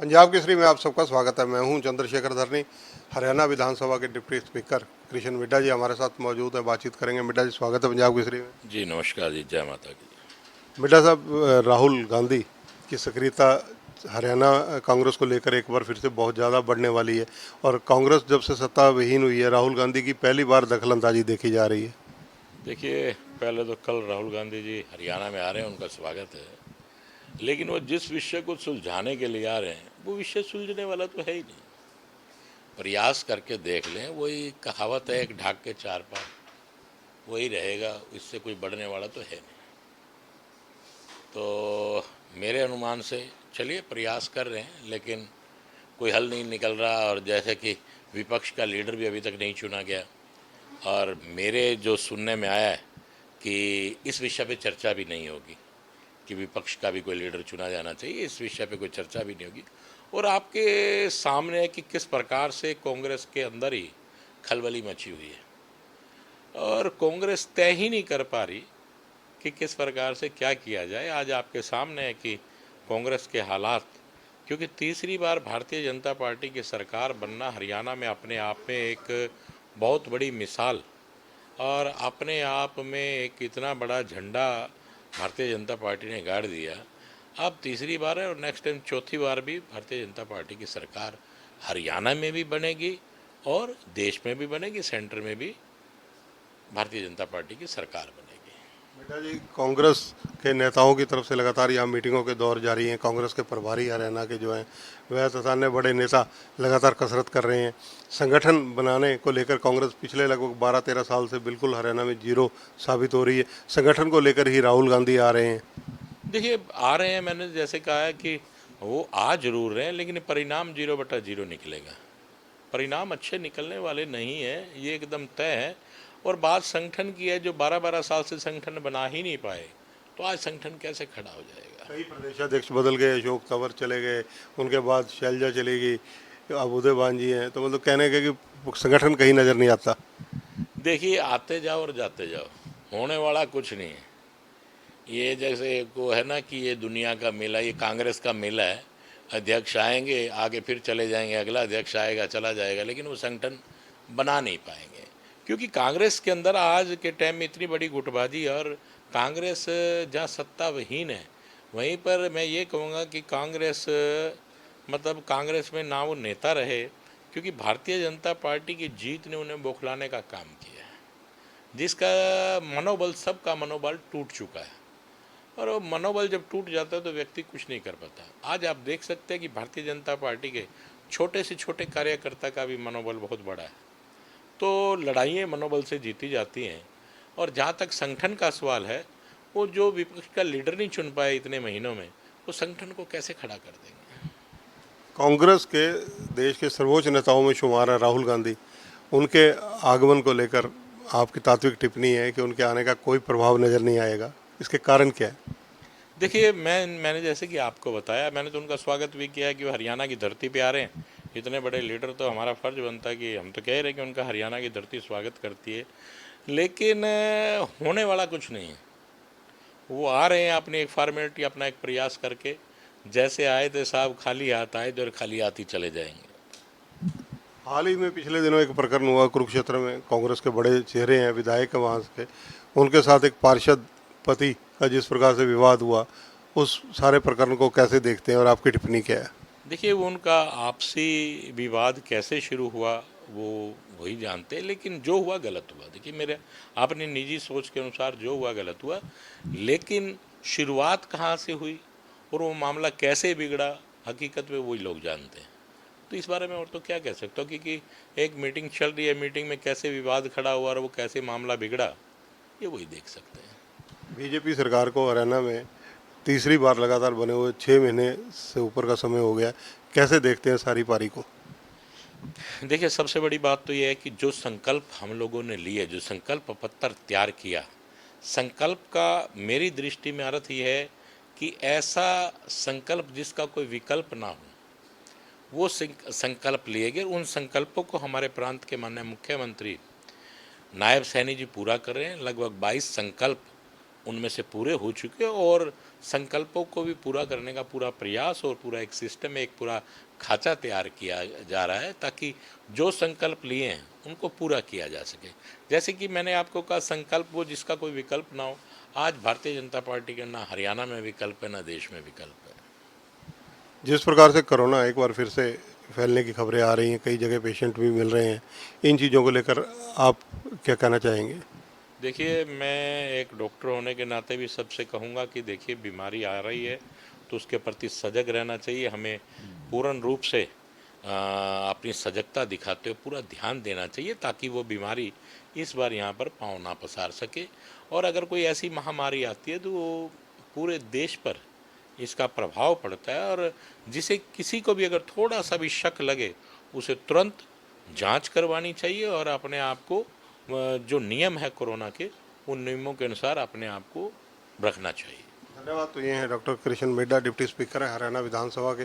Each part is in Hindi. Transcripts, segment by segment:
पंजाब केसरी में आप सबका स्वागत है। मैं हूं चंद्रशेखर धरनी। हरियाणा विधानसभा के डिप्टी स्पीकर कृष्ण मिड्ढा जी हमारे साथ मौजूद हैं, बातचीत करेंगे। मिड्ढा जी, स्वागत है पंजाब केसरी में। जी नमस्कार जी, जय माता की। मिड्ढा साहब, राहुल गांधी की सक्रियता हरियाणा कांग्रेस को लेकर एक बार फिर से बहुत ज़्यादा बढ़ने वाली है, और कांग्रेस जब से सत्ता विहीन हुई है, राहुल गांधी की पहली बार दखलंदाजी देखी जा रही है। देखिए, पहले तो कल राहुल गांधी जी हरियाणा में आ रहे हैं, उनका स्वागत है। लेकिन वो जिस विषय को सुलझाने के लिए आ रहे हैं, वो विषय सुलझने वाला तो है ही नहीं। प्रयास करके देख लें, वही कहावत है, एक ढाक के चार पार, वही रहेगा, इससे कोई बढ़ने वाला तो है नहीं। तो मेरे अनुमान से चलिए प्रयास कर रहे हैं, लेकिन कोई हल नहीं निकल रहा। और जैसे कि विपक्ष का लीडर भी अभी तक नहीं चुना गया, और मेरे जो सुनने में आया है कि इस विषय पे चर्चा भी नहीं होगी कि विपक्ष का भी कोई लीडर चुना जाना चाहिए, इस विषय पे कोई चर्चा भी नहीं होगी। और आपके सामने है कि किस प्रकार से कांग्रेस के अंदर ही खलबली मची हुई है, और कांग्रेस तय ही नहीं कर पा रही कि किस प्रकार से क्या किया जाए। आज आपके सामने है कि कांग्रेस के हालात, क्योंकि तीसरी बार भारतीय जनता पार्टी की सरकार बनना हरियाणा में अपने आप में एक बहुत बड़ी मिसाल, और अपने आप में एक इतना बड़ा झंडा भारतीय जनता पार्टी ने गाड़ दिया। अब तीसरी बार है, और नेक्स्ट टाइम चौथी बार भी भारतीय जनता पार्टी की सरकार हरियाणा में भी बनेगी और देश में भी बनेगी, सेंटर में भी भारतीय जनता पार्टी की सरकार बनेगी। मिड्ढा जी, कांग्रेस के नेताओं की तरफ से लगातार यहाँ मीटिंगों के दौर जारी हैं। कांग्रेस के प्रभारी हरियाणा के जो हैं वह तथा अन्य बड़े नेता लगातार कसरत कर रहे हैं। संगठन बनाने को लेकर कांग्रेस पिछले लगभग 12-13 साल से बिल्कुल हरियाणा में जीरो साबित हो रही है। संगठन को लेकर ही राहुल गांधी आ रहे हैं। देखिए, आ रहे हैं, मैंने जैसे कहा है कि वो आ जरूर रहे हैं, लेकिन परिणाम 0/0 निकलेगा। परिणाम अच्छे निकलने वाले नहीं है, ये एकदम तय है। और बात संगठन की है, जो 12-12 साल से संगठन बना ही नहीं पाए, तो आज संगठन कैसे खड़ा हो जाएगा। कई प्रदेशाध्यक्ष बदल गए, अशोक तंवर चले गए, उनके बाद शैलजा चली गई, अब उदय भान जी हैं, तो मतलब कहने के कि संगठन कहीं नज़र नहीं आता। देखिए, आते जाओ और जाते जाओ, होने वाला कुछ नहीं है। ये जैसे को है ना कि ये दुनिया का मेला, ये कांग्रेस का मेला है। अध्यक्ष आएंगे, आगे फिर चले जाएंगे, अगला अध्यक्ष आएगा, चला जाएगा, लेकिन वो संगठन बना नहीं पाएंगे। क्योंकि कांग्रेस के अंदर आज के टाइम में इतनी बड़ी गुटबाजी है, और कांग्रेस जहाँ सत्ताविहीन है, वहीं पर मैं ये कहूँगा कि कांग्रेस मतलब कांग्रेस में ना वो नेता रहे, क्योंकि भारतीय जनता पार्टी की जीत ने उन्हें बौखलाने का काम किया है, जिसका मनोबल, सबका मनोबल टूट चुका है। और वो मनोबल जब टूट जाता है तो व्यक्ति कुछ नहीं कर पाता। आज आप देख सकते हैं कि भारतीय जनता पार्टी के छोटे से छोटे कार्यकर्ता का भी मनोबल बहुत बड़ा है। तो लड़ाइयाँ मनोबल से जीती जाती हैं। और जहाँ तक संगठन का सवाल है, वो जो विपक्ष का लीडर नहीं चुन पाए इतने महीनों में, वो संगठन को कैसे खड़ा कर देंगे। कांग्रेस के देश के सर्वोच्च नेताओं में शुमार है राहुल गांधी। उनके आगमन को लेकर आपकी तात्विक टिप्पणी है कि उनके आने का कोई प्रभाव नज़र नहीं आएगा, इसके कारण क्या है? देखिए, मैंने जैसे कि आपको बताया, मैंने तो उनका स्वागत भी किया है कि वो हरियाणा की धरती पे आ रहे हैं। इतने बड़े लीडर, तो हमारा फ़र्ज बनता है कि हम तो कह रहे हैं कि उनका हरियाणा की धरती स्वागत करती है। लेकिन होने वाला कुछ नहीं है। वो आ रहे हैं अपनी एक फॉर्मेलिटी, अपना एक प्रयास करके। जैसे आए थे साहब, खाली हाथ आए थे और खाली हाथ ही चले जाएंगे। हाल ही में पिछले दिनों एक प्रकरण हुआ कुरुक्षेत्र में। कांग्रेस के बड़े चेहरे हैं, विधायक हैं वहाँ के, उनके साथ एक पार्षद पति का जिस प्रकार से विवाद हुआ, उस सारे प्रकरण को कैसे देखते हैं और आपकी टिप्पणी क्या है? देखिए, वो उनका आपसी विवाद कैसे शुरू हुआ वो वही जानते हैं, लेकिन जो हुआ गलत हुआ। देखिए, मेरे अपनी निजी सोच के अनुसार जो हुआ गलत हुआ, लेकिन शुरुआत कहाँ से हुई और वो मामला कैसे बिगड़ा, हकीकत में वही लोग जानते हैं। तो इस बारे में और तो क्या कह सकता हूँ, क्योंकि एक मीटिंग चल रही है, मीटिंग में कैसे विवाद खड़ा हुआ और वो कैसे मामला बिगड़ा, ये वही देख सकते हैं। बीजेपी सरकार को हरियाणा में तीसरी बार लगातार बने हुए 6 महीने से ऊपर का समय हो गया, कैसे देखते हैं सारी पारी को? देखिए, सबसे बड़ी बात तो ये है कि जो संकल्प हम लोगों ने लिए, जो संकल्प पत्र तैयार किया, संकल्प का मेरी दृष्टि में अर्थ ये है कि ऐसा संकल्प जिसका कोई विकल्प ना हो, वो संकल्प लिए गए। उन संकल्पों को हमारे प्रांत के माननीय मुख्यमंत्री नायब सैनी जी पूरा कर रहे हैं। लगभग 22 संकल्प उनमें से पूरे हो चुके हैं, और संकल्पों को भी पूरा करने का पूरा प्रयास और पूरा एक सिस्टम, एक पूरा खाचा तैयार किया जा रहा है ताकि जो संकल्प लिए हैं उनको पूरा किया जा सके। जैसे कि मैंने आपको कहा, संकल्प वो जिसका कोई विकल्प ना हो। आज भारतीय जनता पार्टी का ना हरियाणा में विकल्प है, ना देश में विकल्प है। जिस प्रकार से कोरोना एक बार फिर से फैलने की खबरें आ रही हैं, कई जगह पेशेंट भी मिल रहे हैं, इन चीज़ों को लेकर आप क्या कहना चाहेंगे? देखिए, मैं एक डॉक्टर होने के नाते भी सबसे कहूँगा कि देखिए, बीमारी आ रही है तो उसके प्रति सजग रहना चाहिए। हमें पूर्ण रूप से अपनी सजगता दिखाते हुए पूरा ध्यान देना चाहिए ताकि वो बीमारी इस बार यहाँ पर पाँव ना पसार सके। और अगर कोई ऐसी महामारी आती है तो वो पूरे देश पर इसका प्रभाव पड़ता है, और जिसे किसी को भी अगर थोड़ा सा भी शक लगे उसे तुरंत जांच करवानी चाहिए और अपने आप को जो नियम है कोरोना के, उन नियमों के अनुसार अपने आप को रखना चाहिए। धन्यवाद। तो ये हैं doctor Krishan Middha, deputy speaker है हरियाणा विधानसभा के।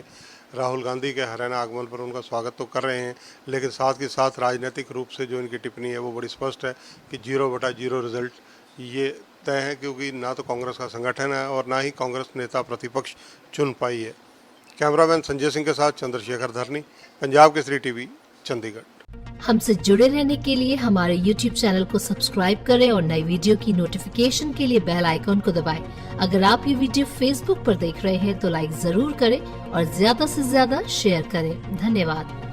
राहुल गांधी के हरियाणा आगमन पर उनका स्वागत तो कर रहे हैं, लेकिन साथ ही साथ राजनीतिक रूप से जो इनकी टिप्पणी है वो बड़ी स्पष्ट है कि 0/0 रिजल्ट ये तय है, क्योंकि ना तो कांग्रेस का संगठन है और ना ही कांग्रेस नेता प्रतिपक्ष चुन पाई है। कैमरामैन संजय सिंह के साथ चंद्रशेखर धरनी, पंजाब केसरी टीवी, चंडीगढ़। हमसे जुड़े रहने के लिए हमारे YouTube चैनल को सब्सक्राइब करें और नई वीडियो की नोटिफिकेशन के लिए बेल आइकॉन को दबाएं। अगर आप ये वीडियो Facebook पर देख रहे हैं तो लाइक जरूर करें और ज्यादा से ज्यादा शेयर करें। धन्यवाद।